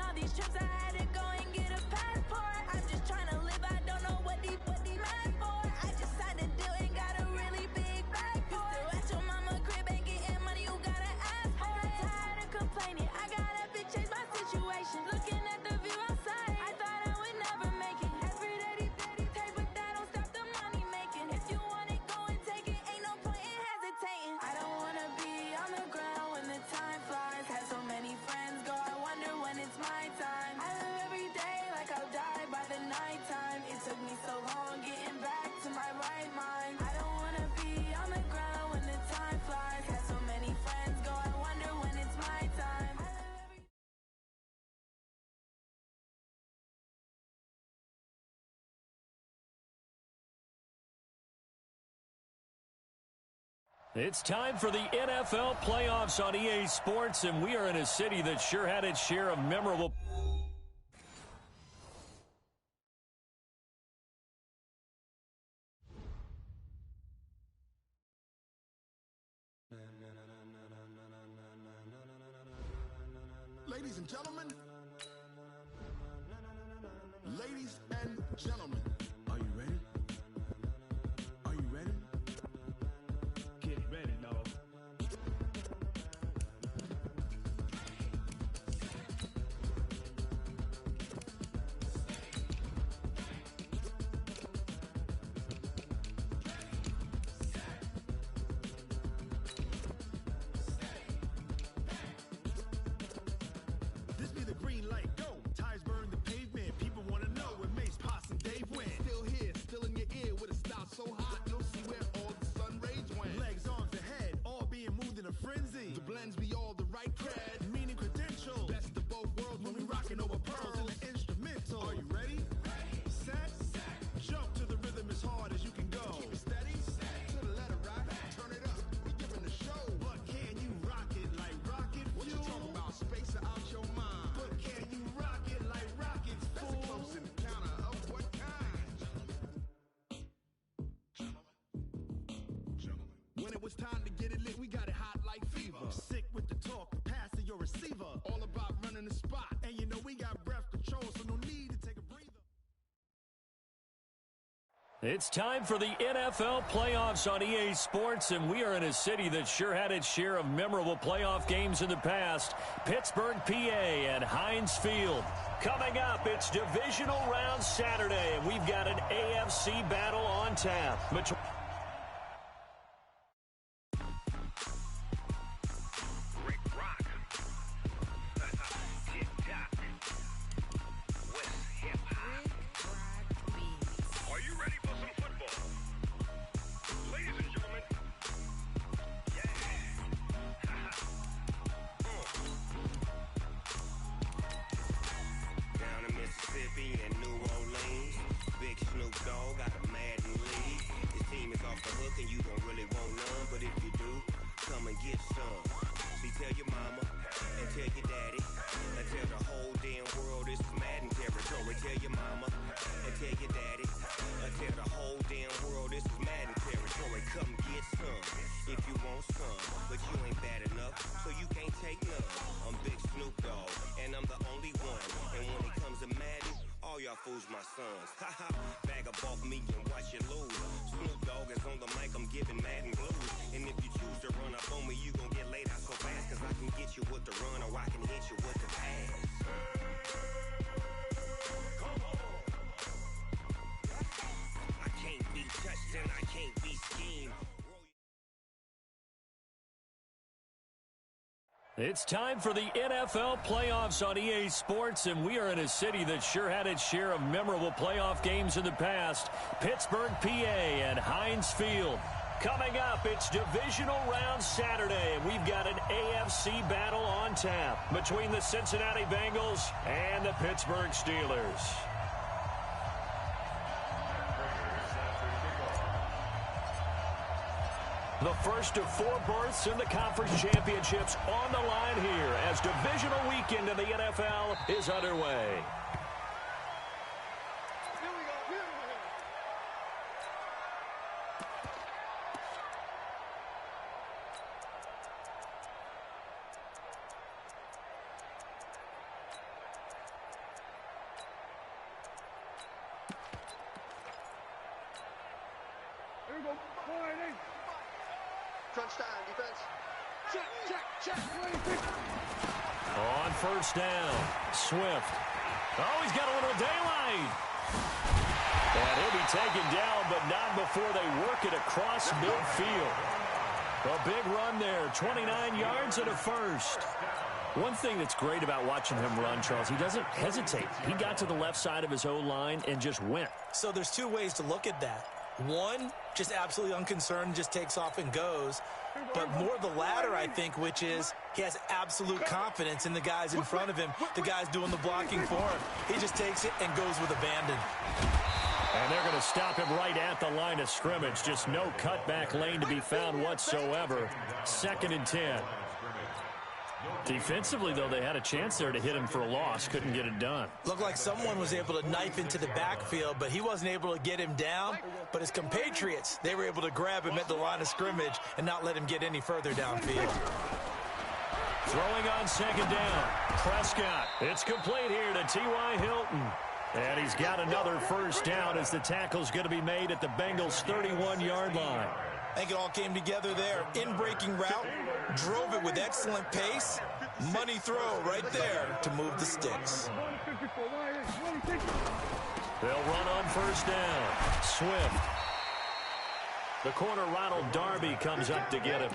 all these trips, I had to go and get a passport. I'm just trying to live, I don't know what these mad for. I just signed a deal and got a really big bag for it. Still at your mama crib, ain't getting money, you gotta ask for it. I got tired of complaining, I got up and changed my situation. Looking at the view outside, I thought I would never make it. Every day they take, but that don't stop the money making. If you want it, go and take it, ain't no point in hesitating. I don't wanna be on the ground when the time flies. Had so many friends go, I wonder when it's my time. I live every day like I'll die by the nighttime. It took me so long getting back to my right mind. I don't wanna be on the ground when the time flies. Had so many friends go, I wonder when it's my time. It's time for the NFL playoffs on EA Sports, and we are in a city that sure had its share of memorable. Ladies and gentlemen, are you ready? Are you ready? Get ready, dog. This be the green light, go. Tires burn the pavement. People want to know where Mace, Pops, and Dave went. Still here, still in your ear with a style so hot, you'll see where all the sun rays went. Legs, arms, and head, all being moved in a frenzy. The blends be all the right cred, meaning credentials. Best of both worlds when we rocking over pearls in the instrumental. Are you ready? Set, jump to the rhythm as hard as you can go. Keep it steady, to the letter right. Turn it up, we giving the show. But can you rock it like rocket fuel? What you talking about? Space out your mind. But can you rock it like rockets, fool? That's a close encounter of what kind? When it was time to get it lit, we got it hot like fever. Sick with the talk, pass to your receiver. All about running the spot. And you know we got breath control, so no need to take a breather. It's time for the NFL playoffs on EA Sports, and we are in a city that sure had its share of memorable playoff games in the past. Pittsburgh, PA, and Heinz Field. Coming up, it's divisional round Saturday, and we've got an AFC battle on tap. Rick Rock. Tick-tock. West hip-hop. Are you ready for some football? Ladies and gentlemen. Yeah. Down in Mississippi and New Orleans, Big Snoop Dogg got a Madden lead. This team is off the hook and you don't really want none, but if you do, come and get some. See, tell your mama and tell your daddy and tell the whole damn world this is Madden territory. Tell your mama and tell your daddy and tell the whole damn world this is Madden territory. Come get some if you want some, but you ain't bad enough, so you can't take none. I'm Big Snoop Dogg and I'm the only one, and when it comes to Madden, all y'all fools my sons. Haha, bag up off me and watch you lose. Snoop Dogg is on the mic, I'm giving Madden blues. And if you choose to run up on me, you gon' get laid out so fast, cause I can get you with the run or I can hit you with the pass. Come on. I can't be touched and I can't be schemed. It's time for the NFL playoffs on EA Sports, and we are in a city that sure had its share of memorable playoff games in the past. Pittsburgh, PA, and Heinz Field. Coming up, it's divisional round Saturday, and we've got an AFC battle on tap between the Cincinnati Bengals and the Pittsburgh Steelers. The first of 4 berths in the conference championships on the line here as divisional weekend in the NFL is underway. Crunch down, defense. Check. On first down, Swift. Oh, he's got a little daylight. And he'll be taken down, but not before they work it across midfield. A big run there, 29 yards and a first. One thing that's great about watching him run, Charles, he doesn't hesitate. He got to the left side of his O-line and just went. So there's two ways to look at that. One, just absolutely unconcerned, just takes off and goes. But more the latter, I think, which is he has absolute confidence in the guys in front of him, the guys doing the blocking for him. He just takes it and goes with abandon. And they're going to stop him right at the line of scrimmage. Just no cutback lane to be found whatsoever. 2nd and 10. Defensively, though, they had a chance there to hit him for a loss. Couldn't get it done. Looked like someone was able to knife into the backfield, but he wasn't able to get him down. But his compatriots, they were able to grab him at the line of scrimmage and not let him get any further downfield. Throwing on 2nd down. Prescott. It's complete here to T.Y. Hilton. And he's got another first down as the tackle's going to be made at the Bengals' 31-yard line. I think it all came together there. In-breaking route, drove it with excellent pace. Money throw right there to move the sticks. They'll run on first down. Swift. The corner, Ronald Darby, comes up to get him.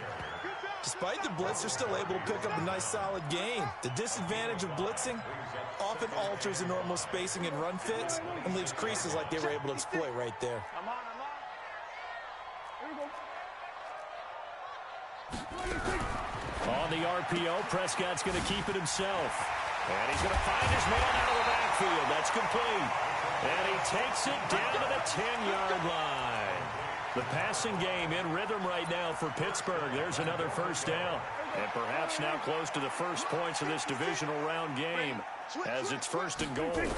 Despite the blitz, they're still able to pick up a nice solid gain. The disadvantage of blitzing often alters the normal spacing and run fits and leaves creases like they were able to exploit right there. On the RPO, Prescott's going to keep it himself. And he's going to find his man out of the backfield. That's complete. And he takes it down to the 10-yard line. The passing game in rhythm right now for Pittsburgh. There's another first down. And perhaps now close to the first points of this divisional round game as it's 1st and goal.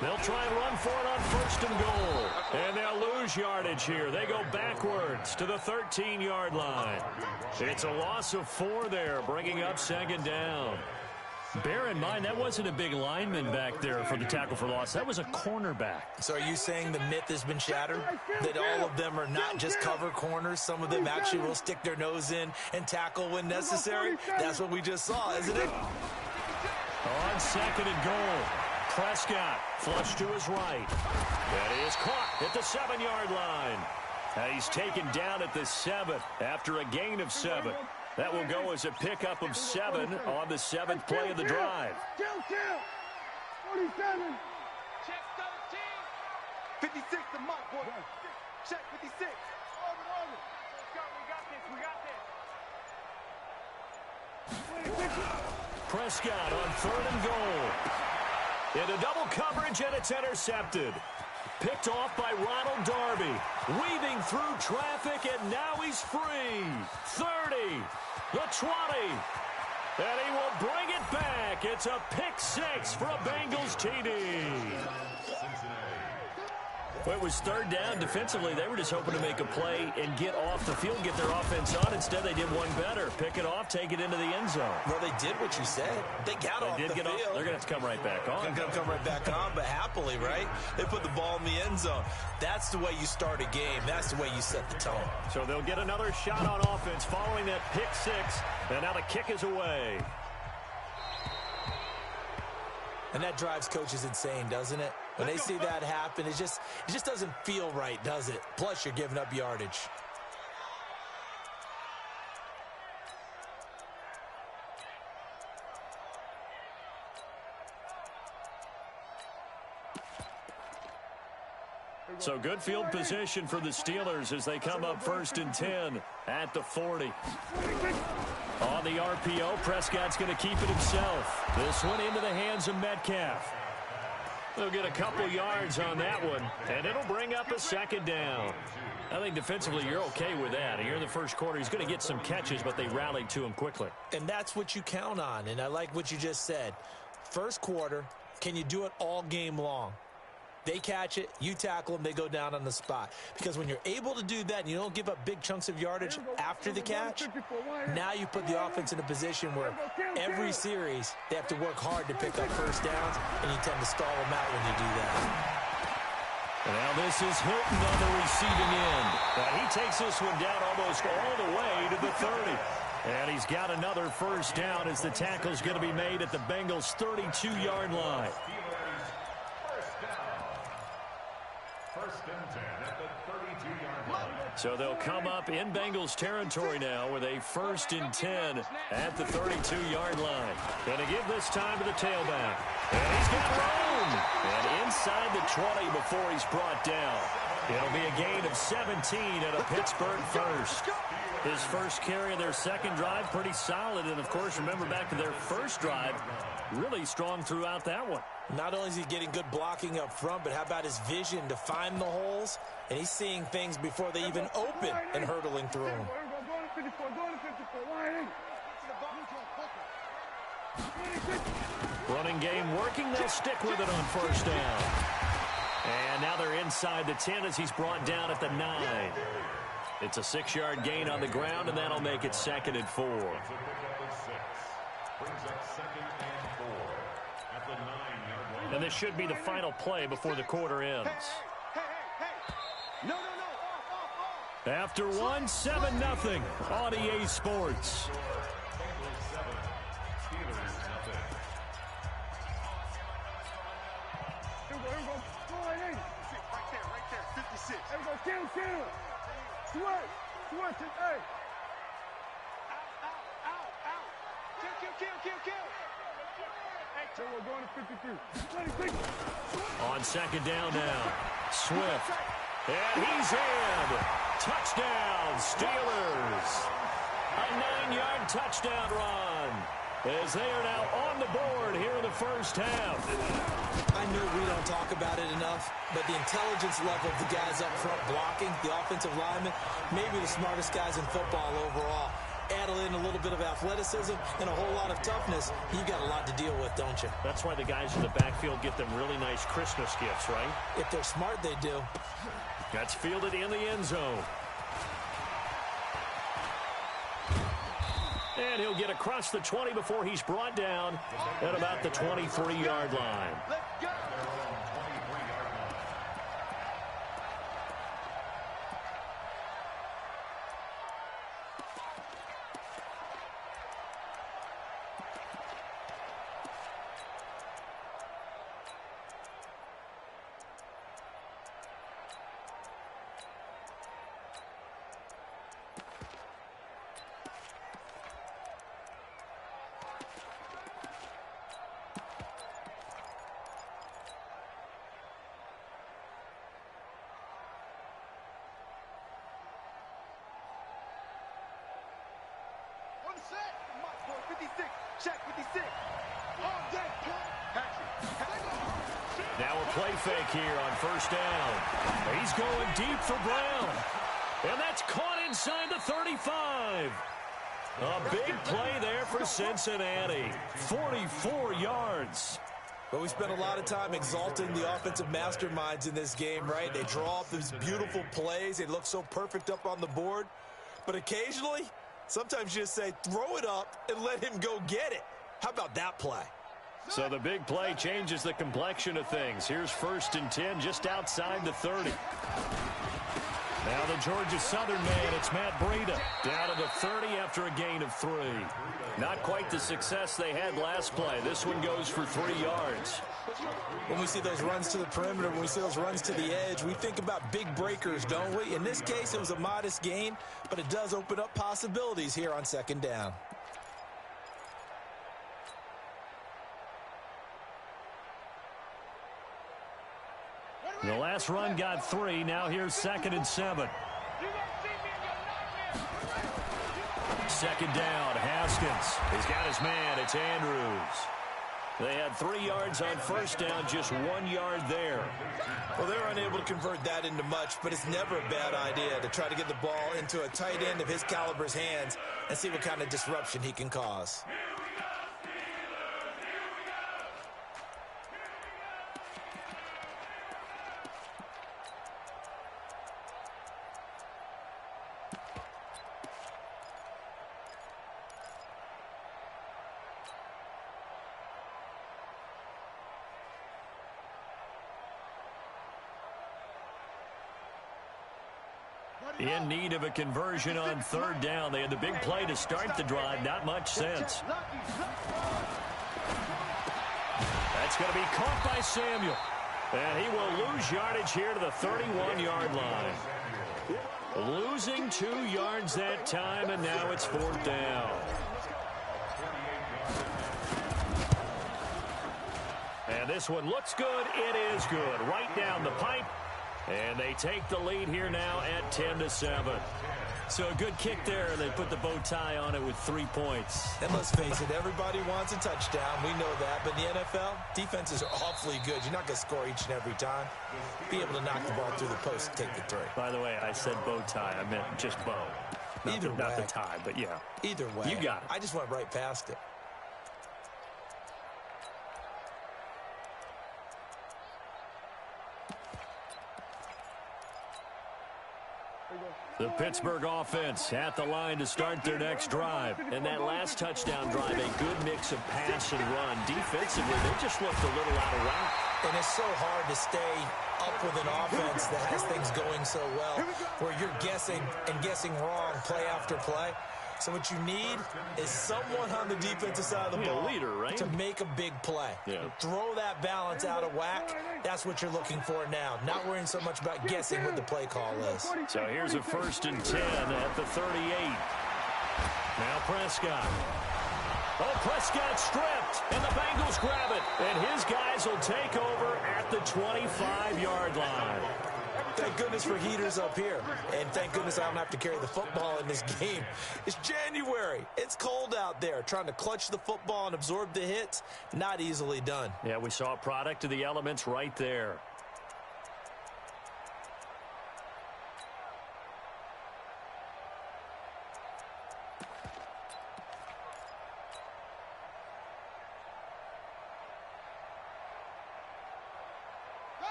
They'll try and run for it on 1st and goal. And they'll lose yardage here. They go backwards to the 13-yard line. It's a loss of 4 there, bringing up 2nd down. Bear in mind, that wasn't a big lineman back there for the tackle for loss. That was a cornerback. So are you saying the myth has been shattered? That all of them are not just cover corners? Some of them actually will stick their nose in and tackle when necessary? That's what we just saw, isn't it? On 2nd and goal. Prescott flush to his right. That is caught at the 7-yard line. And he's taken down at the 7 after a gain of 7. That will go as a pickup of 7 on the 7th play of the drive. 47. Check 13. 56 the mark, boy. Check 56. Let's go, we got this. Prescott on 3rd and goal. Into double coverage, and it's intercepted. Picked off by Ronald Darby. Weaving through traffic, and now he's free. 30, the 20. And he will bring it back. It's a pick 6 for a Bengals TD. Well, it was 3rd down. Defensively, they were just hoping to make a play and get off the field, get their offense on. Instead, they did one better. Pick it off, take it into the end zone. Well, they did what you said. They got off the field. They're going to have to come right back on. They're going to come right back on, but happily, right? They put the ball in the end zone. That's the way you start a game. That's the way you set the tone. So they'll get another shot on offense following that pick 6. And now the kick is away. And that drives coaches insane, doesn't it? When they see that happen, it just doesn't feel right, does it? Plus, you're giving up yardage. So good field position for the Steelers as they come up 1st and 10 at the 40. On the RPO, Prescott's going to keep it himself. This one into the hands of Metcalf. They'll get a couple yards on that one, and it'll bring up a 2nd down. I think defensively you're okay with that. Here in the first quarter, he's going to get some catches, but they rallied to him quickly. And that's what you count on, and I like what you just said. First quarter, can you do it all game long? They catch it, you tackle them, they go down on the spot. Because when you're able to do that and you don't give up big chunks of yardage after the catch, now you put the offense in a position where every series they have to work hard to pick up first downs, and you tend to stall them out when you do that. Now this is Hilton on the receiving end. He takes this one down almost all the way to the 30. And he's got another first down as the tackle's going to be made at the Bengals' 32-yard line. First and 10 at the 32-yard line. So they'll come up in Bengals territory now with a first and 10 at the 32-yard line. Going to give this time to the tailback. And he's got room. And inside the 20 before he's brought down. It'll be a gain of 17 and a Pittsburgh first. His first carry of their second drive, pretty solid. And, of course, remember back to their first drive, really strong throughout that one. Not only is he getting good blocking up front, but how about his vision to find the holes? And he's seeing things before they even open and hurdling through them. Running game working. They'll stick with it on first down. And now they're inside the 10 as he's brought down at the 9. It's a 6-yard gain on the ground, and that'll make it 2nd and 4. Brings up 2nd and 4 at the 9-yard line. And this should be the final play before the quarter ends. No. After one, 7-0 on EA Sports. Bengals 7, Steelers nothing. Here we go. Go right there. 56. Here we go. Kill. What? Hey. Out. Kill. Hey, so we're going to 53. On second down now, Swift. And he's in. Touchdown, Steelers. A 9-yard touchdown run. As they are now on the board here in the first half. I know we don't talk about it enough, but the intelligence level of the guys up front blocking, the offensive linemen, maybe the smartest guys in football overall. Add in a little bit of athleticism and a whole lot of toughness, you've got a lot to deal with, don't you? That's why the guys in the backfield get them really nice Christmas gifts, right? If they're smart, they do. That's fielded in the end zone. And he'll get across the 20 before he's brought down at about the 23-yard line. Let's go. Set. 56. Check 56. On deck. Now a play fake here on first down. He's going deep for Brown. And that's caught inside the 35. A big play there for Cincinnati. 44 yards. But we spent a lot of time exalting the offensive masterminds in this game, right? They draw up these beautiful plays. They look so perfect up on the board. But occasionally, sometimes you just say, throw it up and let him go get it. How about that play? So the big play changes the complexion of things. Here's first and 10 just outside the 30. Now the Georgia Southern man, it's Matt Breida, down to the 30 after a gain of 3. Not quite the success they had last play. This one goes for 3 yards. When we see those runs to the perimeter, when we see those runs to the edge, we think about big breakers, don't we? In this case, it was a modest gain, but it does open up possibilities here on second down. The last run got 3. Now here's second and 7. Second down, Haskins. He's got his man. It's Andrews. They had 3 yards on first down, just 1 yard there. Well, they're unable to convert that into much, but it's never a bad idea to try to get the ball into a tight end of his caliber's hands and see what kind of disruption he can cause. In need of a conversion on third down. They had the big play to start the drive. Not much sense. That's going to be caught by Samuel. And he will lose yardage here to the 31-yard line. Losing 2 yards that time, and now it's 4th down. And this one looks good. It is good. Right down the pipe. And they take the lead here now at 10-7. So a good kick there. They put the bow tie on it with 3 points. And let's face it, everybody wants a touchdown. We know that. But in the NFL, defenses are awfully good. You're not going to score each and every time. Be able to knock the ball through the post and take the 3. By the way, I said bow tie. I meant just bow. Not the tie, but yeah. Either way. You got it. I just went right past it. The Pittsburgh offense at the line to start their next drive. And that last touchdown drive, a good mix of pass and run. Defensively, they just looked a little out of whack. And it's so hard to stay up with an offense that has things going so well, where you're guessing and guessing wrong play after play. So what you need is someone on the defensive side of the ball leader, right? to make a big play. Yeah. Throw that balance out of whack. That's what you're looking for now. Not worrying so much about guessing what the play call is. So here's a 1st and 10 at the 38. Now Prescott. Oh, Prescott stripped, and the Bengals grab it. And his guys will take over at the 25-yard line. Thank goodness for heaters up here. And thank goodness I don't have to carry the football in this game. It's January. It's cold out there. Trying to clutch the football and absorb the hits, not easily done. Yeah, we saw a product of the elements right there.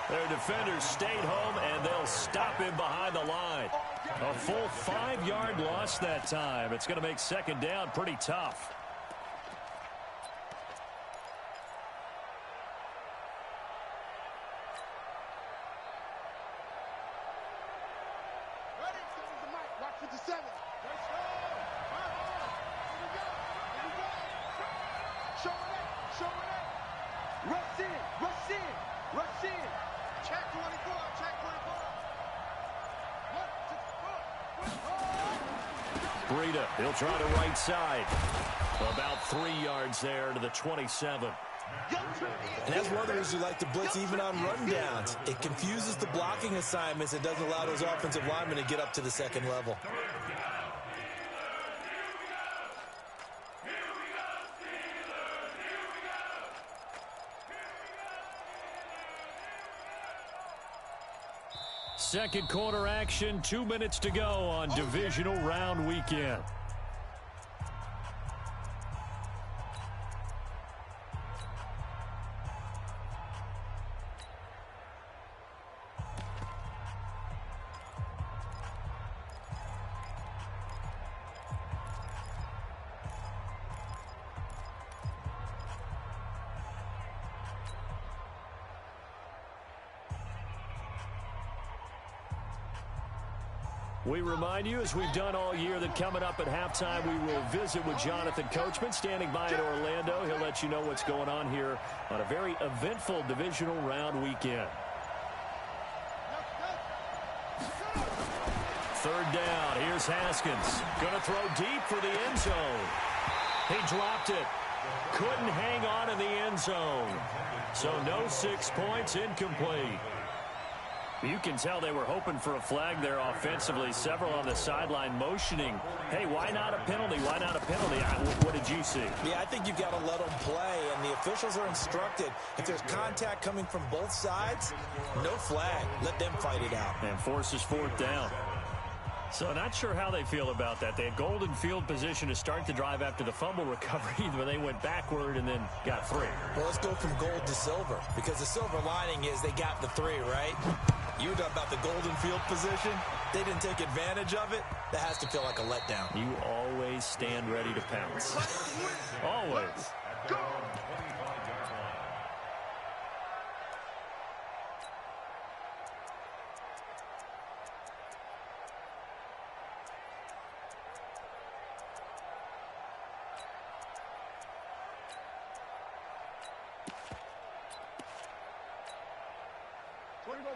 Their defenders stayed home, and they'll stop him behind the line. A full 5-yard loss that time. It's going to make 2nd down pretty tough. Ready? Here's the mic. Watch 57. Let's go. Here we go. Here we go. Show it up. Show it up. Rush in. Rush in. Rush in. Check 24. Check 24. Breida, he'll try to right side. About 3 yards there to the 27. And that's one of the reasons you like to blitz even on rundowns. It confuses the blocking assignments. It doesn't allow those offensive linemen to get up to the 2nd level. Second quarter action, 2 minutes to go on divisional round weekend. We remind you, as we've done all year, that coming up at halftime, we will visit with Jonathan Coachman, standing by in Orlando. He'll let you know what's going on here on a very eventful divisional round weekend. 3rd down. Here's Haskins. Going to throw deep for the end zone. He dropped it. Couldn't hang on in the end zone. So no 6 points, incomplete. You can tell they were hoping for a flag there offensively. Several on the sideline motioning, hey, why not a penalty? Why not a penalty? What did you see? Yeah, I think you've got to let them play, and the officials are instructed. If there's contact coming from both sides, no flag. Let them fight it out. And forces 4th down. So not sure how they feel about that. They had golden field position to start the drive after the fumble recovery, but they went backward and then got 3. Well, let's go from gold to silver, because the silver lining is they got the 3, right? You were talking about the golden field position. They didn't take advantage of it. That has to feel like a letdown. You always stand ready to pounce. Always. Go!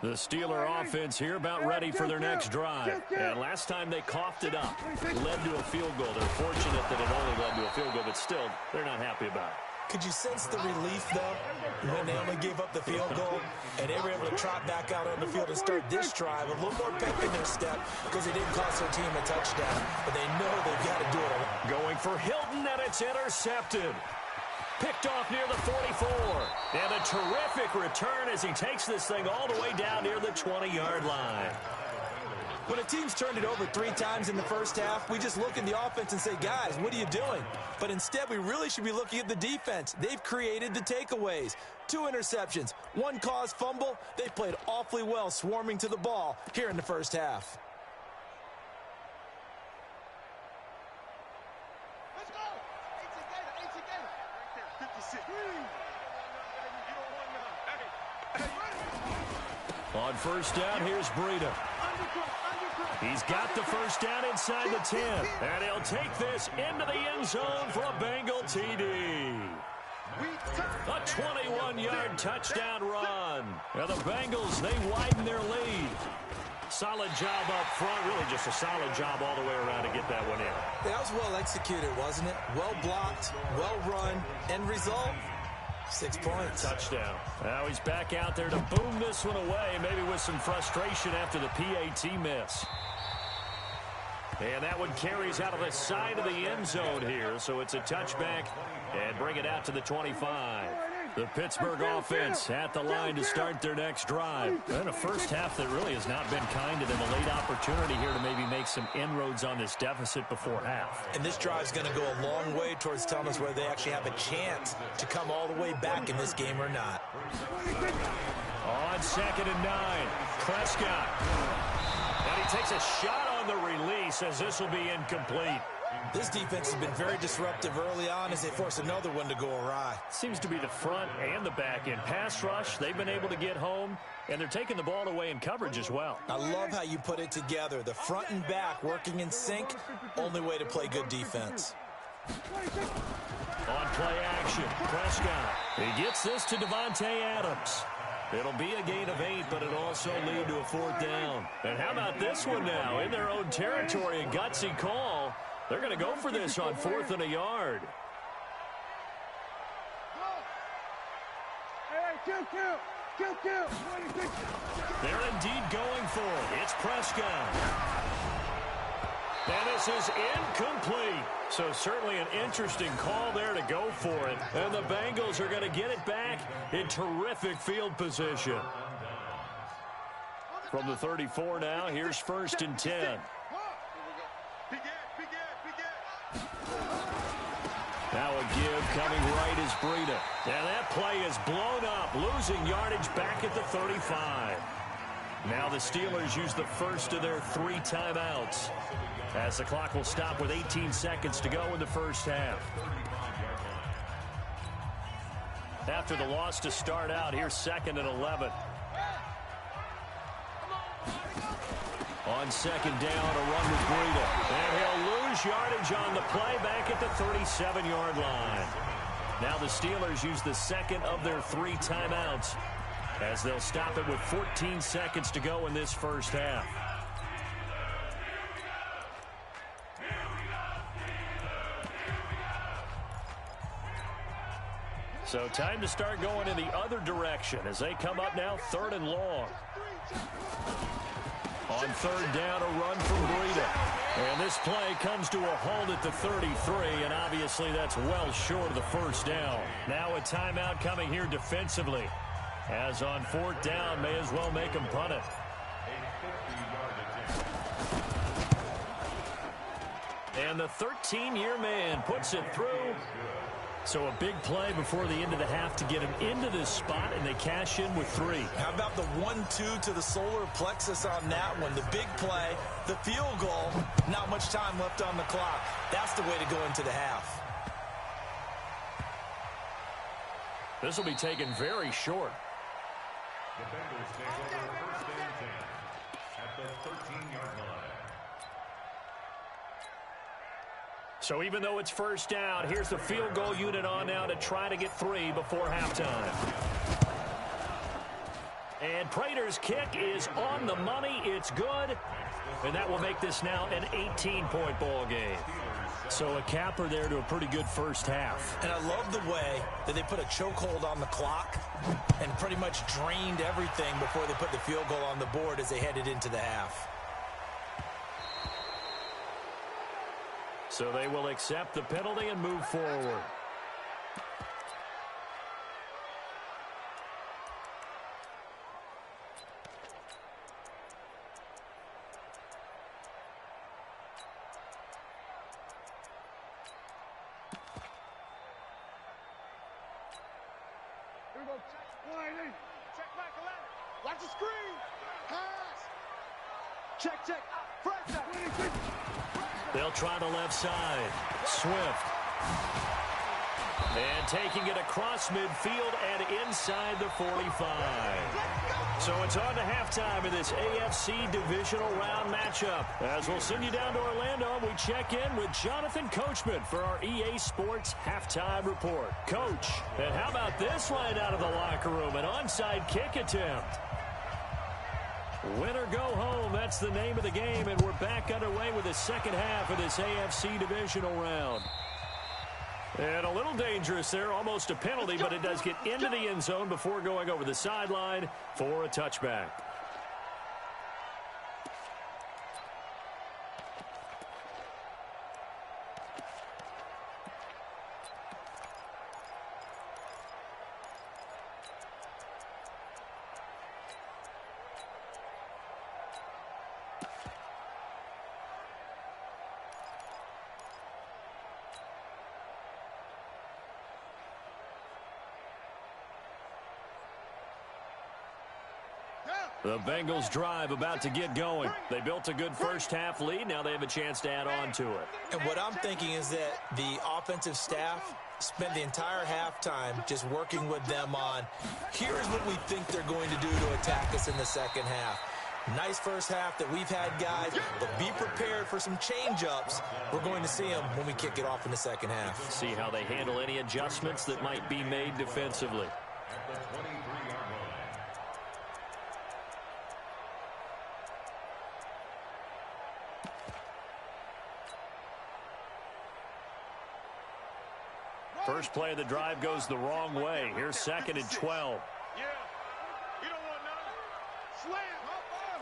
The Steeler offense here about ready for their next drive. And last time they coughed it up, led to a field goal. They're fortunate that it only led to a field goal, but still, they're not happy about it. Could you sense the relief, though, when they only gave up the field goal and they were able to trot back out on the field and start this drive a little more pep in their step because they didn't cost their team a touchdown, but they know they've got to do it. Going for Hilton, and it's intercepted. Picked off near the 44. And a terrific return as he takes this thing all the way down near the 20-yard line. When a team's turned it over 3 times in the first half, we just look at the offense and say, guys, what are you doing? But instead, we really should be looking at the defense. They've created the takeaways. 2 interceptions, 1 caused fumble. They played awfully well swarming to the ball here in the first half. Let's go! 18 Gator. Right there, 56. On first down, here's Breida. He's got the first down inside the 10. And he'll take this into the end zone for a Bengal TD. A 21-yard touchdown run. Now the Bengals, they widen their lead. Solid job up front. Really just a solid job all the way around to get that one in. That was well executed, wasn't it? Well blocked, well run. End result, 6 points. Touchdown. Now he's back out there to boom this one away, maybe with some frustration after the PAT miss. And that one carries out of the side of the end zone here, so it's a touchback and bring it out to the 25. The Pittsburgh offense at the line to start their next drive. And a first half that really has not been kind to them. A late opportunity here to maybe make some inroads on this deficit before half. And this drive's going to go a long way towards telling us whether they actually have a chance to come all the way back in this game or not. On 2nd and 9, Prescott. And he takes a shot on the release as this will be incomplete. This defense has been very disruptive early on as they force another one to go awry. Seems to be the front and the back end. Pass rush, they've been able to get home, and they're taking the ball away in coverage as well. I love how you put it together. The front and back working in sync, only way to play good defense. On play action, Prescott. He gets this to Devontae Adams. It'll be a gain of 8, but it'll also lead to a 4th down. And how about this one now? In their own territory, a gutsy call. They're going to go for this on 4th and a yard. They're indeed going for it. It's Prescott. And this is incomplete. So certainly an interesting call there to go for it. And the Bengals are going to get it back in terrific field position. From the 34 now, here's 1st and 10. Now a give coming right is Breida. And that play is blown up, losing yardage back at the 35. Now the Steelers use the first of their 3 timeouts, as the clock will stop with 18 seconds to go in the first half. After the loss to start out, here's 2nd and 11. On 2nd down, a run with Breida. And he'll lose yardage on the play back at the 37-yard line. Now the Steelers use the 2nd of their 3 timeouts, as they'll stop it with 14 seconds to go in this first half. So time to start going in the other direction as they come up now 3rd and long. On 3rd down, a run from Breida. And this play comes to a halt at the 33, and obviously that's well short of the first down. Now a timeout coming here defensively, as on 4th down, may as well make them punt it. And the 13-year man puts it through. So a big play before the end of the half to get him into this spot, and they cash in with 3. How about the 1-2 to the solar plexus on that one? The big play, the field goal, not much time left on the clock. That's the way to go into the half. This will be taken very short. The Bengals take over first and 10 at the 13-yard line. So even though it's first down, here's the field goal unit on now to try to get 3 before halftime. And Prater's kick is on the money. It's good. And that will make this now an 18-point ball game. So a capper there to a pretty good first half. And I love the way that they put a chokehold on the clock and pretty much drained everything before they put the field goal on the board as they headed into the half. So they will accept the penalty and move forward. Here we go. Check 180. Check back 11. Watch the screen. Pass. Check. Fresh that. They'll try the left side. Swift. And taking it across midfield and inside the 45. So it's on to halftime in this AFC divisional round matchup. As we'll send you down to Orlando, we check in with Jonathan Coachman for our EA Sports Halftime Report. Coach, and how about this line out of the locker room? An onside kick attempt. Win or go home, that's the name of the game, and we're back underway with the second half of this AFC divisional round. And a little dangerous there, almost a penalty, but it does get into the end zone before going over the sideline for a touchback. The Bengals drive about to get going. They built a good first half lead. Now they have a chance to add on to it. And what I'm thinking is that the offensive staff spent the entire halftime just working with them on, here's what we think they're going to do to attack us in the second half. Nice first half that we've had, guys, but be prepared for some change-ups. We're going to see them when we kick it off in the second half. See how they handle any adjustments that might be made defensively. At the 23-yard line. First play of the drive goes the wrong way. Here's second and 12. Yeah. You don't want none. Slam. Hop on.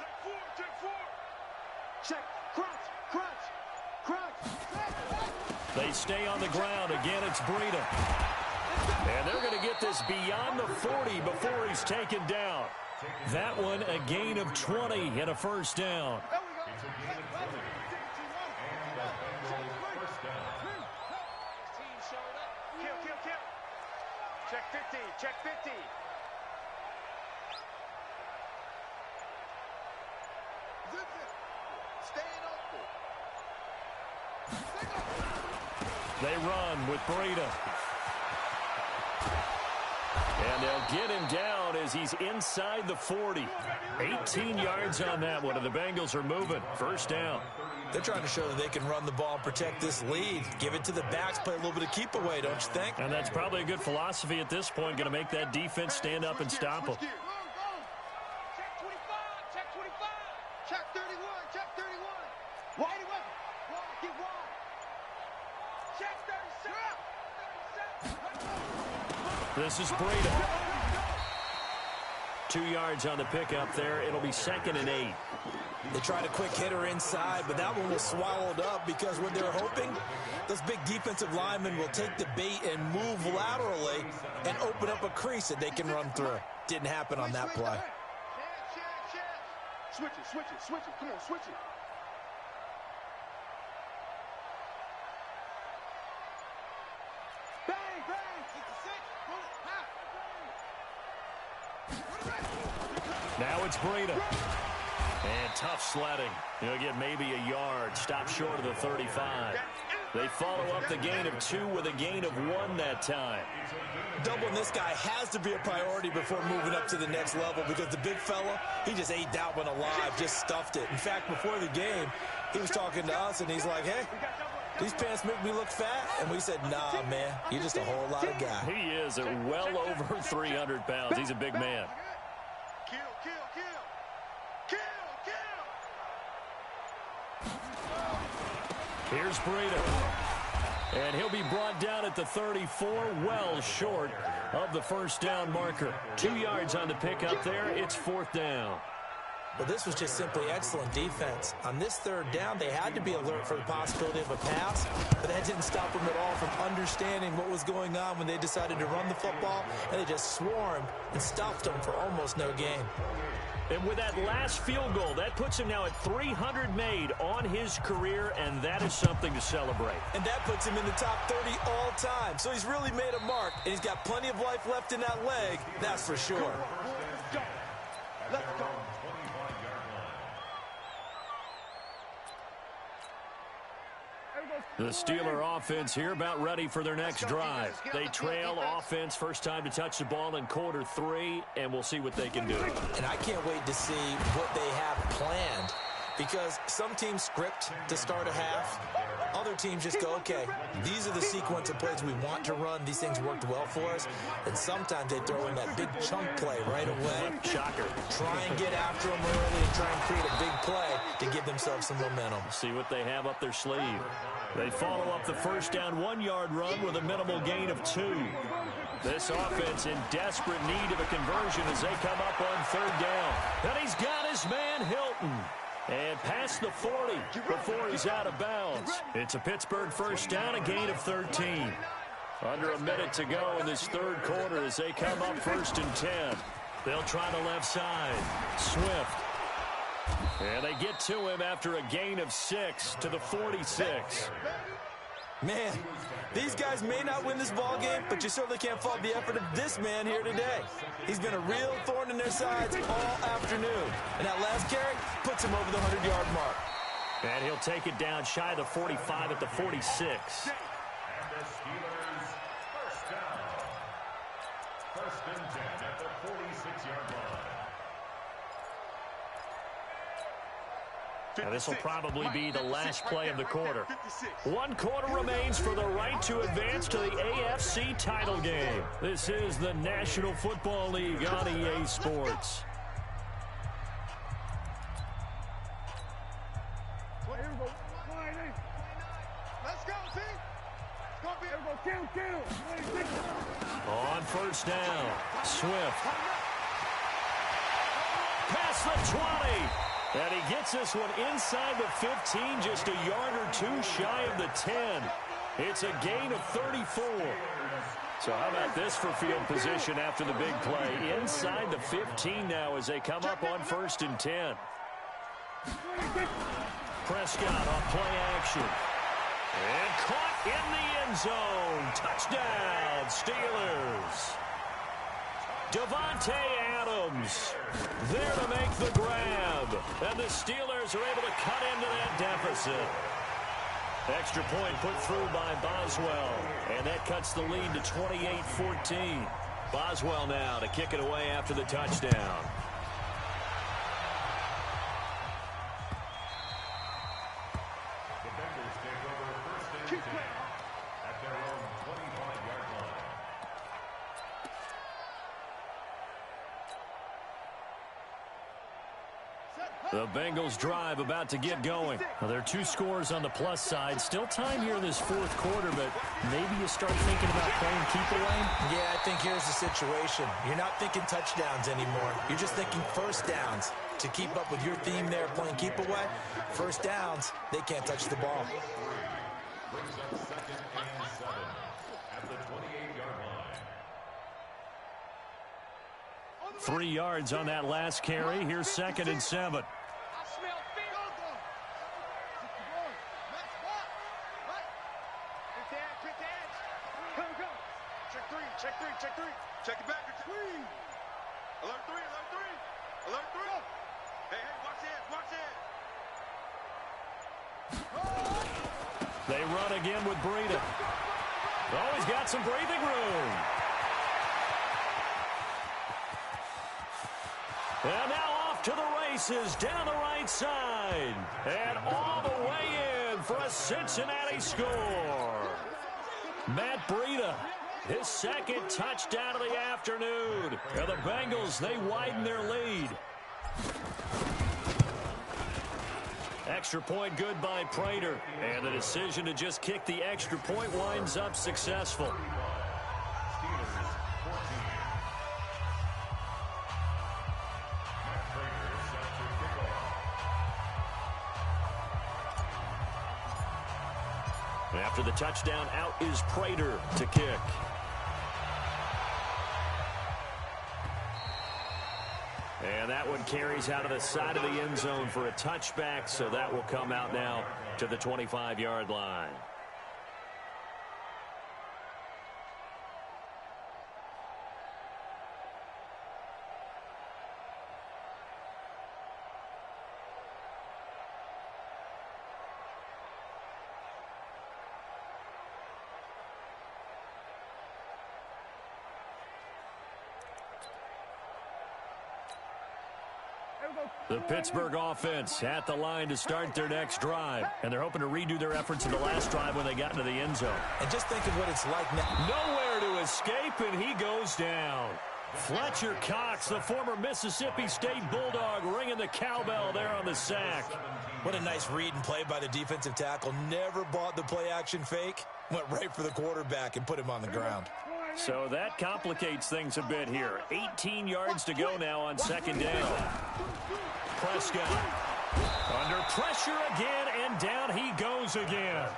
Check four. Check. Crunch. They stay on the ground. Again, it's Breida. And they're going to get this beyond the 40 before he's taken down. That one, a gain of 20 and a first down. There we go. It's a gain of 20. And the Bengals first down. Team showed up. Kill. Check 50. Zip. Staying open. They run with Breida. And they'll get him down as he's inside the 40. 18 yards on that one, and the Bengals are moving. First down. They're trying to show that they can run the ball and protect this lead. Give it to the backs, play a little bit of keep away, don't you think? And that's probably a good philosophy at this point, going to make that defense stand up and stop them. Check 25. Check 31. Wide weapon. Get wide. Check 37. This is Breida. 2 yards on the pickup there. It'll be second and 8. They tried a quick hitter inside, but that one was swallowed up because what they're hoping, those big defensive linemen will take the bait and move laterally and open up a crease that they can run through. Didn't happen on that play. Switch it. Come on, switch it. it's Breida. And tough sledding. He'll get maybe a yard. Stop short of the 35. They follow up the gain of 2 with a gain of 1 that time. Doubling this guy has to be a priority before moving up to the next level because the big fella, he just ate that one alive, just stuffed it. In fact, before the game, he was talking to us, and he's like, hey, these pants make me look fat. And we said, nah, man, you're just a whole lot of guy. He is at well over 300 pounds. He's a big man. Kill, kill, kill. Kill, kill. Here's Breida. And he'll be brought down at the 34, well short of the first down marker. 2 yards on the pickup there. It's 4th down. Well, this was just simply excellent defense. On this 3rd down, they had to be alert for the possibility of a pass, but that didn't stop them at all from understanding what was going on when they decided to run the football, and they just swarmed and stuffed them for almost no gain. And with that last field goal, that puts him now at 300 made on his career, and that is something to celebrate. And that puts him in the top 30 all time. So he's really made a mark, and he's got plenty of life left in that leg, that's for sure. Let's go. The Steeler offense here about ready for their next drive. They trail offense, first time to touch the ball in quarter 3, and we'll see what they can do. And I can't wait to see what they have planned, because some teams script to start a half. Other teams just go, okay, these are the sequence of plays we want to run. These things worked well for us. And sometimes they throw in that big chunk play right away. Shocker. Try and get after them early and try and create a big play to give themselves some momentum. See what they have up their sleeve. They follow up the first down 1-yard run with a minimal gain of 2. This offense in desperate need of a conversion as they come up on 3rd down. And he's got his man Hilton. And past the 40 before he's out of bounds. It's a Pittsburgh first down, a gain of 13. Under a minute to go in this 3rd quarter as they come up 1st and 10. They'll try the left side. Swift. And they get to him after a gain of 6 to the 46. Man, these guys may not win this ball game, but you certainly can't fault the effort of this man here today. He's been a real thorn in their sides all afternoon. And that last carry puts him over the 100-yard mark. And he'll take it down shy of the 45 at the 46. And the Steelers first down. 1st and 10 at the 46-yard line. Now this will probably be the last play of the quarter. 1 quarter remains for the right to advance to the AFC title game. This is the National Football League on EA Sports. Let's go, team. It's going to be On first down, Swift. Past the 20. And he gets this one inside the 15, just a yard or 2 shy of the 10. It's a gain of 34. So how about this for field position after the big play? Inside the 15 now as they come up on 1st and 10. Prescott on play action. And caught in the end zone. Touchdown, Steelers. Devontae Adams there to make the grab. And the Steelers are able to cut into that deficit. Extra point put through by Boswell. And that cuts the lead to 28-14. Boswell now to kick it away after the touchdown. The Bengals take over 1st and 10 at their own 25-yard line. The Bengals drive about to get going. Well, there are 2 scores on the plus side. Still time here in this 4th quarter, but maybe you start thinking about playing keep away. Yeah, I think here's the situation. You're not thinking touchdowns anymore. You're just thinking first downs. To keep up with your theme there, playing keep away, first downs, they can't touch the ball. Brings up 2nd and 7 at the 28-yard line. 3 yards on that last carry. Here's 2nd and 7. Check 3. Check it back. Alert 3. Alert 3. Hey, watch it. They run again with Breida. Oh, he's got some breathing room. And now off to the races down the right side. And all the way in for a Cincinnati score. Matt Breida, his second touchdown of the afternoon. And the Bengals, they widen their lead. Extra point good by Prater. And the decision to just kick the extra point winds up successful. After the touchdown, out is Prater to kick. And that one carries out of the side of the end zone for a touchback, so that will come out now to the 25-yard line. The Pittsburgh offense at the line to start their next drive. And they're hoping to redo their efforts in the last drive when they got into the end zone. And just think of what it's like now. Nowhere to escape, and he goes down. Fletcher Cox, the former Mississippi State Bulldog, ringing the cowbell there on the sack. What a nice read and play by the defensive tackle. Never bought the play-action fake. Went right for the quarterback and put him on the ground. So that complicates things a bit here. 18 yards to go now on second down. Prescott under pressure again, and down he goes again.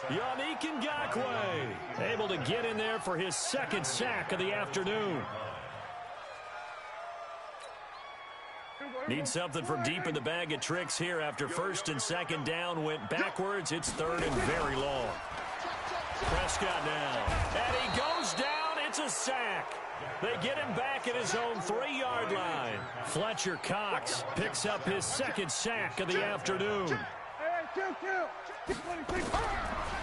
Yannick Ngakoue able to get in there for his second sack of the afternoon. Need something from deep in the bag of tricks here after first and second down went backwards. It's third and very long. Prescott now, and he goes down. It's a sack. They get him back at his own 3-yard line. Fletcher Cox picks up his second sack of the afternoon.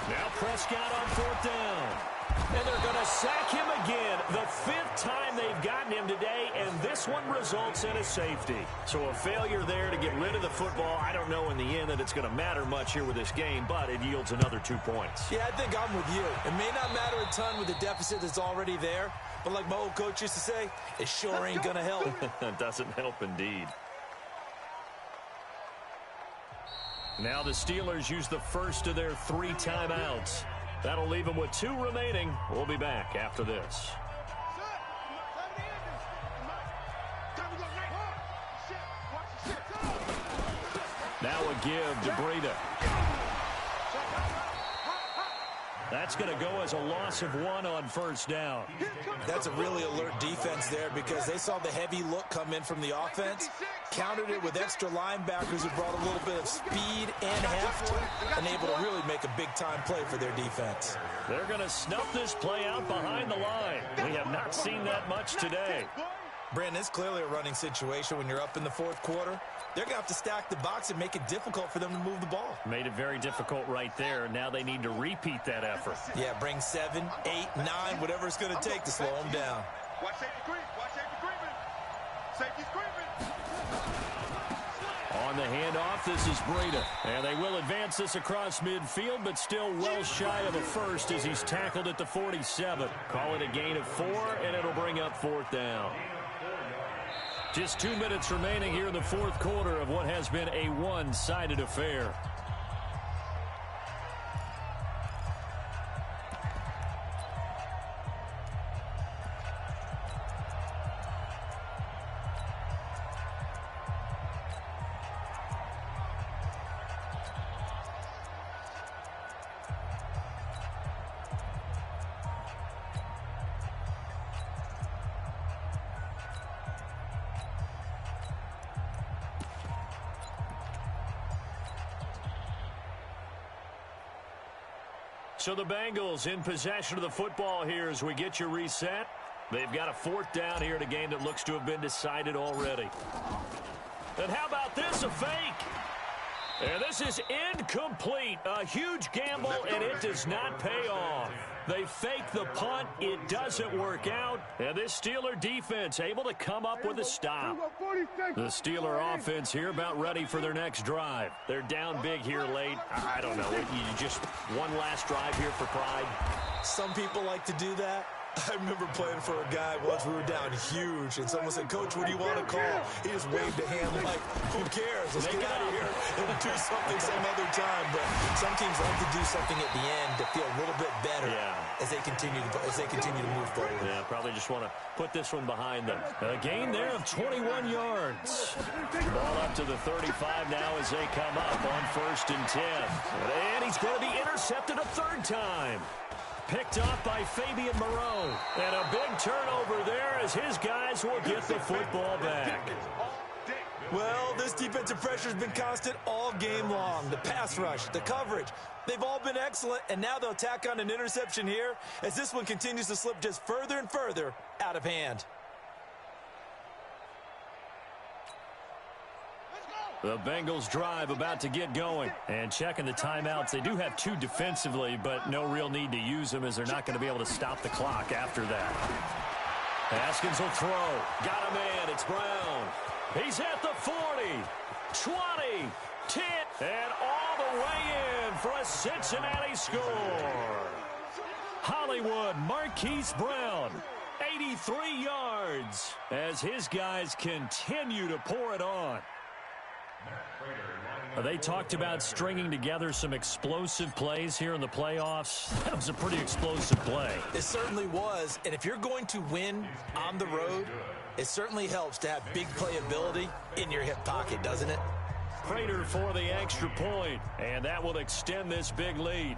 Now Prescott on fourth down. And they're going to sack him again. The 5th time they've gotten him today, and this one results in a safety. So a failure there to get rid of the football. I don't know in the end that it's going to matter much here with this game, but it yields another 2 points. Yeah, I think I'm with you. It may not matter a ton with the deficit that's already there, but like my old coach used to say, it sure ain't going to help. It doesn't help indeed. Now the Steelers use the first of their 3 timeouts. That'll leave them with 2 remaining. We'll be back after this. Now a give to Breida. That's going to go as a loss of 1 on first down. That's a really alert defense there because they saw the heavy look come in from the offense, countered it with extra linebackers who brought a little bit of speed and heft, and able to really make a big-time play for their defense. They're going to snuff this play out behind the line. We have not seen that much today. Brandon, it's clearly a running situation when you're up in the 4th quarter. They're going to have to stack the box and make it difficult for them to move the ball. Made it very difficult right there. Now they need to repeat that effort. Yeah, bring 7, 8, 9, whatever it's going to take to slow them down. Watch safety creep. Watch safety creeping. Safety's creeping. On the handoff, this is Breida. And they will advance this across midfield, but still well shy of a first as he's tackled at the 47. Call it a gain of 4, and it'll bring up 4th down. Just 2 minutes remaining here in the 4th quarter of what has been a one-sided affair. So the Bengals in possession of the football here as we get you reset. They've got a 4th down here in a game that looks to have been decided already. And how about this, a fake? And this is incomplete. A huge gamble, and it does not pay off. They fake the punt. It doesn't work out. And this Steeler defense able to come up with a stop. The Steeler offense here about ready for their next drive. They're down big here late. I don't know. You just one last drive here for pride. Some people like to do that. I remember playing for a guy once. We were down huge, and someone said, "Coach, what do you want to call?" He just waved a hand like, "Who cares? Let's get out of here and do something some other time." But some teams like to do something at the end to feel a little bit better as they continue to move forward. Yeah, probably just want to put this one behind them. A gain there of 21 yards. Ball up to the 35 now as they come up on 1st and 10. And he's going to be intercepted a 3rd time. Picked off by Fabian Moreau. And a big turnover there as his guys will get the football back. Well, this defensive pressure has been constant all game long. The pass rush, the coverage, they've all been excellent, and now they'll tack on an interception here as this one continues to slip just further and further out of hand. The Bengals drive about to get going. And checking the timeouts. They do have 2 defensively, but no real need to use them as they're not going to be able to stop the clock after that. Haskins will throw. Got a man. It's Brown. He's at the 40, 20, 10, and all the way in for a Cincinnati score. Hollywood Marquise Brown, 83 yards as his guys continue to pour it on. They talked about stringing together some explosive plays here in the playoffs. That was a pretty explosive play. It certainly was, and if you're going to win on the road, it certainly helps to have big playability in your hip pocket, doesn't it? Prater for the extra point, and that will extend this big lead.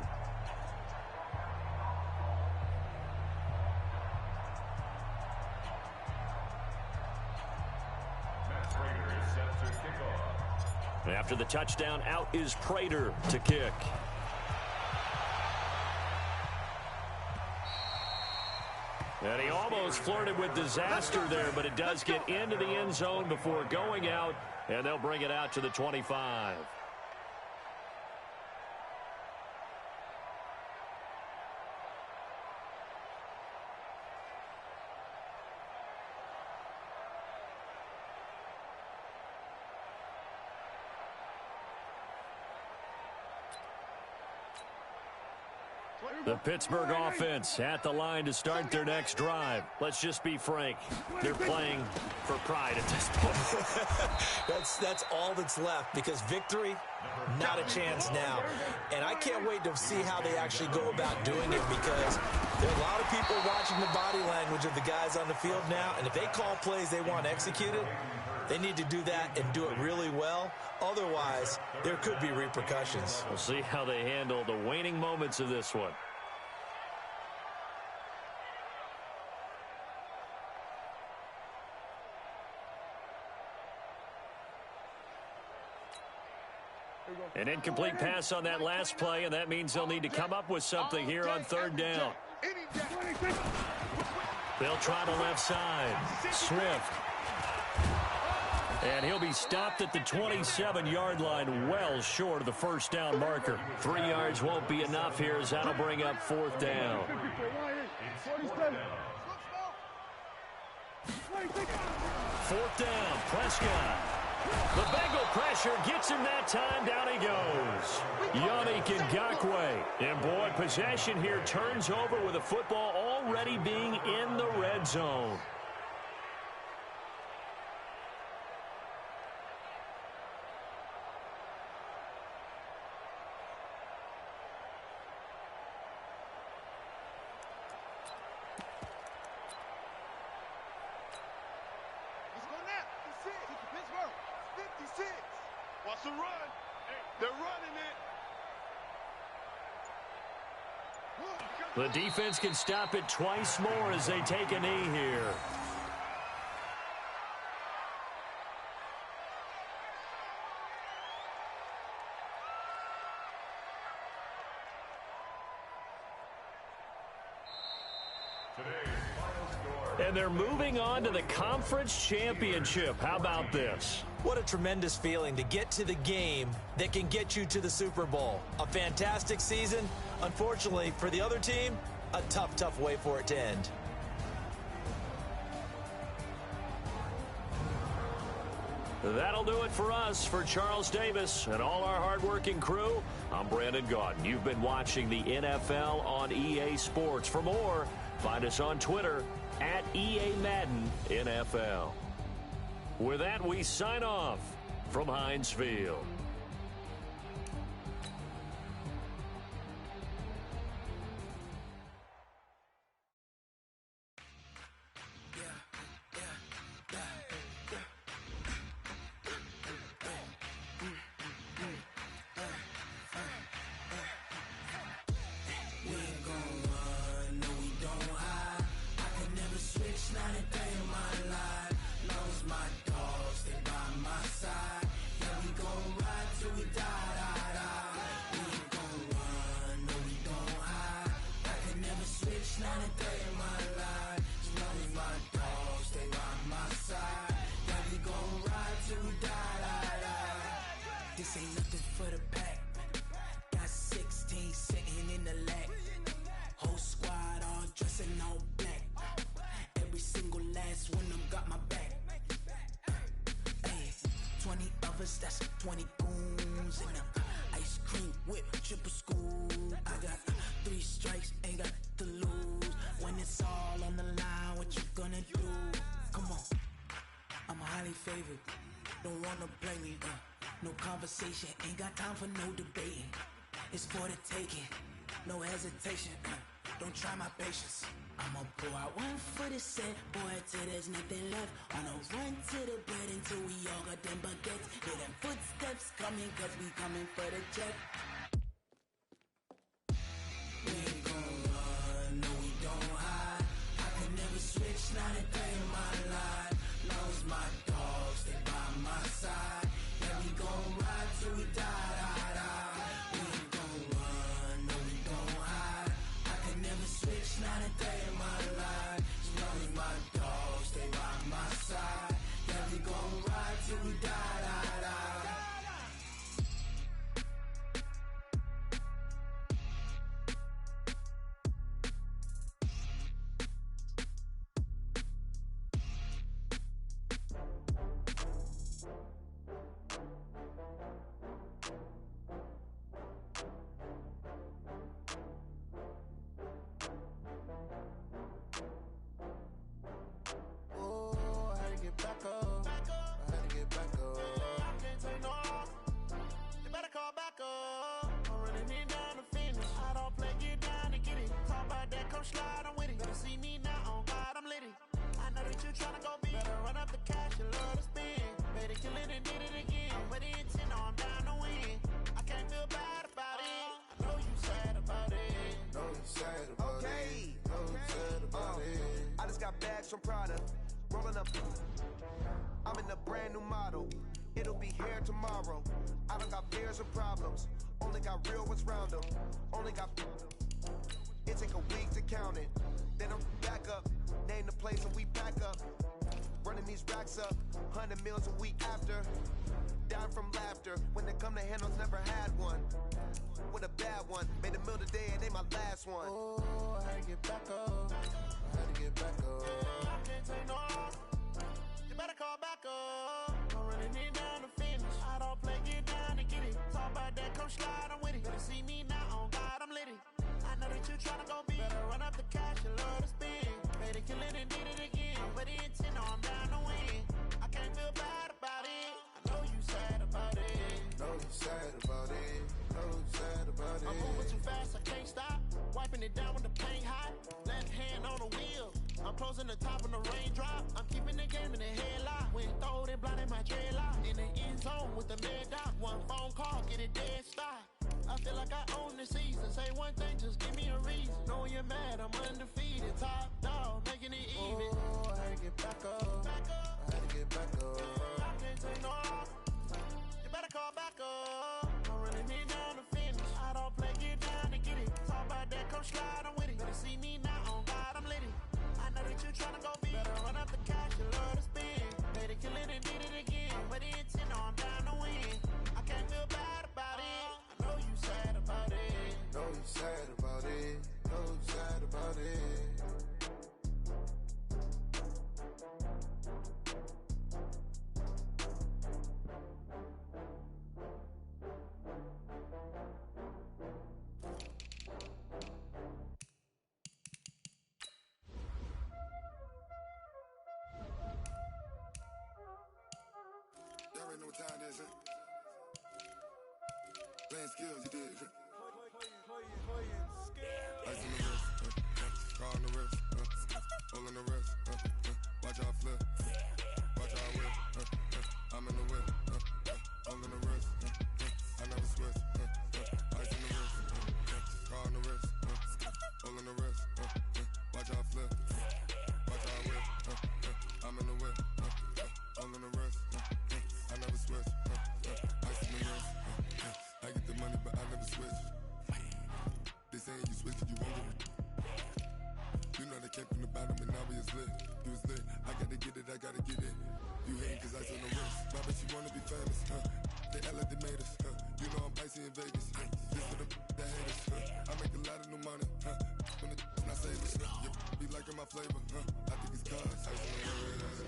After the touchdown, out is Prater to kick. And he almost flirted with disaster there, but it does get into the end zone before going out, and they'll bring it out to the 25. The Pittsburgh offense at the line to start their next drive. Let's just be frank. They're playing for pride at this point. That's all that's left because victory, not a chance now. And I can't wait to see how they actually go about doing it because there are a lot of people watching the body language of the guys on the field now. And if they call plays they want executed, they need to do that and do it really well. Otherwise, there could be repercussions. We'll see how they handle the waning moments of this one. An incomplete pass on that last play, and that means they'll need to come up with something here on 3rd down. They'll try the left side. Swift. And he'll be stopped at the 27-yard line, well short of the 1st down marker. 3 yards won't be enough here as that'll bring up 4th down. 4th down, Prescott. The Bengal pressure gets him that time. Down he goes. Yannick Ngakoue. And boy, possession here turns over with the football already being in the red zone. Watch the run. They're running it. The defense can stop it twice more as they take a knee here. Today's final score, And they're moving on to the conference championship. How about this? What a tremendous feeling to get to the game that can get you to the Super Bowl. A fantastic season. Unfortunately, for the other team, a tough, tough way for it to end. That'll do it for us. For Charles Davis and all our hardworking crew, I'm Brandon Gaudin. You've been watching the NFL on EA Sports. For more, find us on Twitter at EA Madden NFL. With that, we sign off from Heinz Field. This ain't nothing for the pack. Got 16 sitting in the lag. Whole squad all dressing all black. Every single last one of them got my back. Hey, 20 of us, that's 20 goons in them. Ice cream whip, triple scoop. I got 3 strikes, ain't got to lose. When it's all on the line, what you gonna do? Come on, I'm highly favored. Don't wanna play me, no conversation, ain't got time for no debating. It's for the taking, no hesitation. Don't try my patience. I'ma pull out one for the set, boy, till there's nothing left. On a run to the bread until we all got them baguettes. Hear them footsteps coming, cause we coming for the jet. We ain't gon' run, no we don't hide. I can never switch, not a day in my life. Long as my dogs, they by my side. Yeah, we gon' ride till we die. We ain't gon' run, no we don't hide. I can never switch, not a day in my life. As long as my dogs, they by my side. Yeah, we gon' ride till we die. Slide, I'm with it. Better see me now, on God, I'm litty. I know that you tryna go big. Better run up the cash, you love to spend. Better kill it and did it again. I'm with the intent, no, I'm down to win. I can't feel bad about it. I know you sad about it. Know you sad about it. Know you sad about it. I just got bags from Prada. Rolling up. I'm in a brand new model. It'll be here tomorrow. I don't got fears or problems. Only got real ones round them. Only got. It take a week to count it. Then I'm back up. Name the place and we pack up. Running these racks up. 100 meals a week after. Down from laughter. When they come to handles, never had one. With a bad one. Made a meal today and they my last one. Oh, I had to get back up. I had to get back up. I can't take no loss. You better call back up. I'm running it down to finish. I don't play, get down and get it. Talk about that, come slide, I'm with it. Better see me now, on God, I'm litty. I know that you tryna go big. Better run up the cash, you love to spend. Better kill it and did it again. But the intent, no, I'm down to win. I can't feel bad about it. I know you sad about it. Know you sad about it. Know you sad about it. I'm moving too fast, I can't stop. Wiping it down when the paint hot. Left hand on the wheel. I'm closing the top when the raindrop. I'm keeping the game in the headlock. When throwed and blinded my dreadlock. In the end zone with the mad dot. One phone call, get it dead stop. I feel like I own the season. Say one thing, just give me a reason. Knowing you're mad, I'm undefeated. Top dog, making it even. Oh, I had to get back up. Back up. I had to get back up. I can't take no loss. You better call back up. I'm running it down to finish. I don't play, get down to get it. Talk about that, come slide, I'm with it. Better see me now, on God, I'm litty. I know that with you tryna go big. Better run up the cash, you love to spend. Better kill it and did it again. But it's in, I'm down to win. I can't feel bad about it. I know you sad about it. Know you sad about it. Know you sad about it. Y'all already know what time it is, huh? Playing skills, you did. Ice on the wrist, car on the wrist, hole in the wrist, watch out flip, watch out whip, I'm in the whip, hole in the wrist, I never switch, ice on the wrist, car on the wrist, hole in the wrist, watch out flip, watch out whip, I'm in the whip, hole in the wrist, I never switch, ice on the wrist, I get the money but I never switch. They saying you switch it, you won't get it. You know they came from the bottom and now we is lit. You was lit, I gotta get it, I gotta get it. You hating cause ice on the wrist. My bitch, you wanna be famous, They act like they made us, You know I'm icy in Vegas, This for the that hate us, I make a lot of new money, When the not savers, You be liking my flavor, I think it's cause ice on the wrist,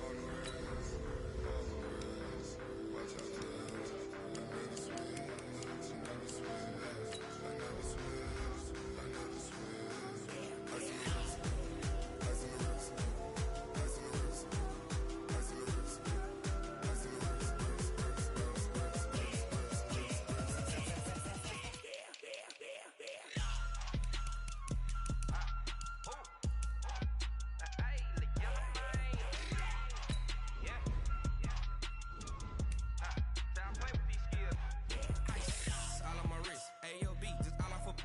on the wrist, on the wrist. Watch out, cuz I never switch, I never switch. I never switch, I never switch. Ice on the wrist, ice on the wrist, ice on the wrist, ice on the wrist, ice on the wrist, All on my wrist, AOB, just all off of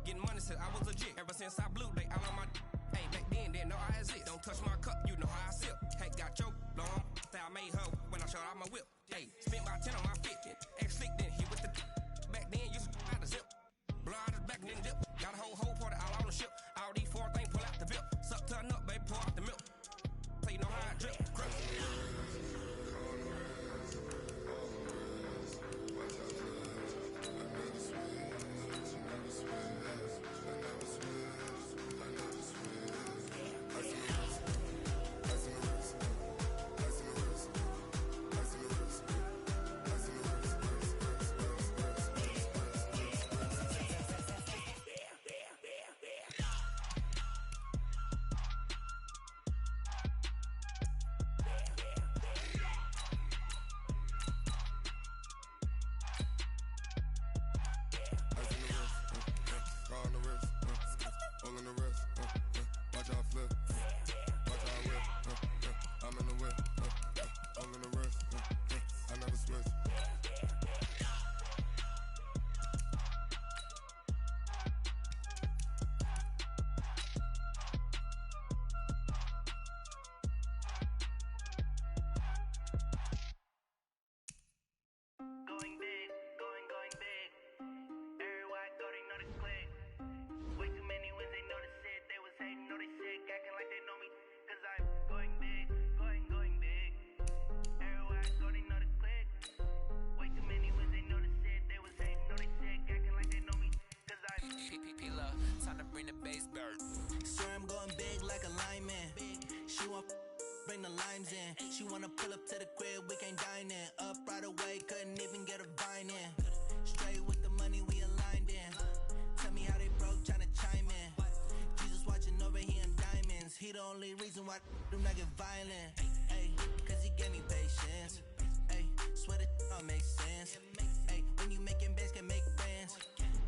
getting money since I was legit. Ever since I blew, they all on my. Hey, back then, didn't know I exist. Don't touch my cup, you know how I sip. Hey, got your long. Say I made her when I showed out my whip. Hey, spent about 10 on my fit. Ex slick, then he with the. Back then, used to out the zip. Blow out his back and then dip. Got a whole party all on the ship. All these four things pull out the bip. Suck, turn up, baby, pour out the milk. So you know how I drip. Crush. bring the limes in. She wanna pull up to the crib, we can't dine in. Up right away, couldn't even get a vine in. Straight with the money, we aligned in. Tell me how they broke, tryna chime in. Jesus watching over, he in diamonds. He the only reason why do not get violent. Ay, cause he gave me patience. Ay, swear that don't make sense. Ay, when you making bands, can make friends.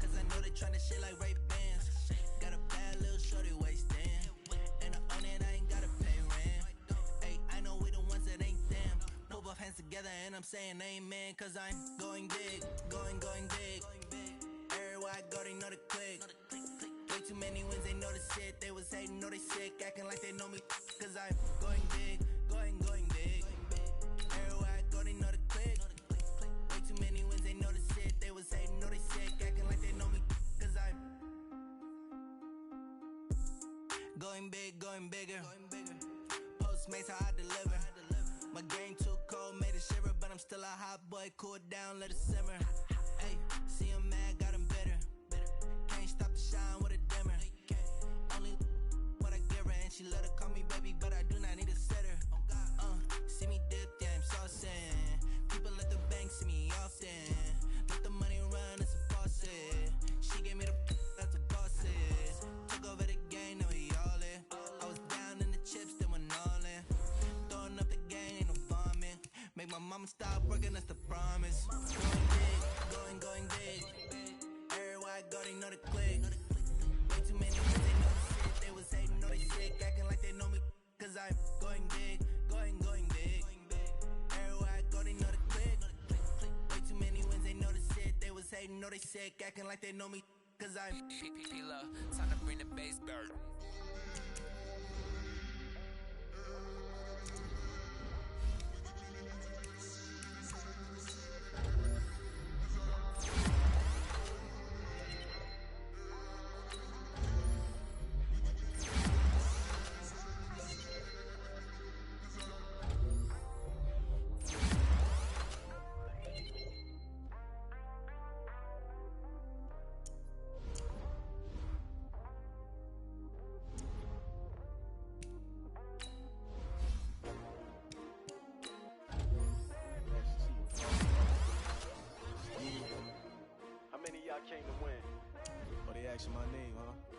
Cause I know they tryna shit like Ray-Bans. Got a bad little shorty wasting. And I own it, I ain't gotta pay rent. Ay, I know we the ones that ain't them. Put both hands together and I'm saying amen. Cause I'm going big, going big. Everywhere I go, they know the click. Way too many wins, they know the shit. They was hating, know they sick, acting like they know me. Cause I'm going big, going big. Everywhere I go, they know the click. Way too many wins, they know the shit. They was hating, know they sick, acting like they know me. Cause I'm going big, going bigger. Postmates how I deliver. My game too cold, made it shiver, but I'm still a hot boy. Cool it down, let it simmer. Hey, see him mad, got him bitter. Can't stop the shine with a dimmer. Only what I give her, and she let her call me baby, but I do not need a sitter. See me dip, yeah, I'm saucing. People at the bank see me often. Let the money run, it's a faucet. She gave me the that's a faucet. Took over the game, now we all in. I was down in the chips, then went all in. Throwing up the game, ain't no vomit. Make my mama stop working, that's the promise. Going big. Everywhere I go, they know the click. Way too many ones, they know the shit. They was hating, know they sick, acting like they know me. Cause I'm going big, going big. Everywhere I go, they know the click. Way too many wins, they know the shit. They was hating, know they sick, acting like they know me. Cause I'm P-P-P-Love, time to bring the bass bird. How many of y'all came to win? Oh, they asking my name, huh?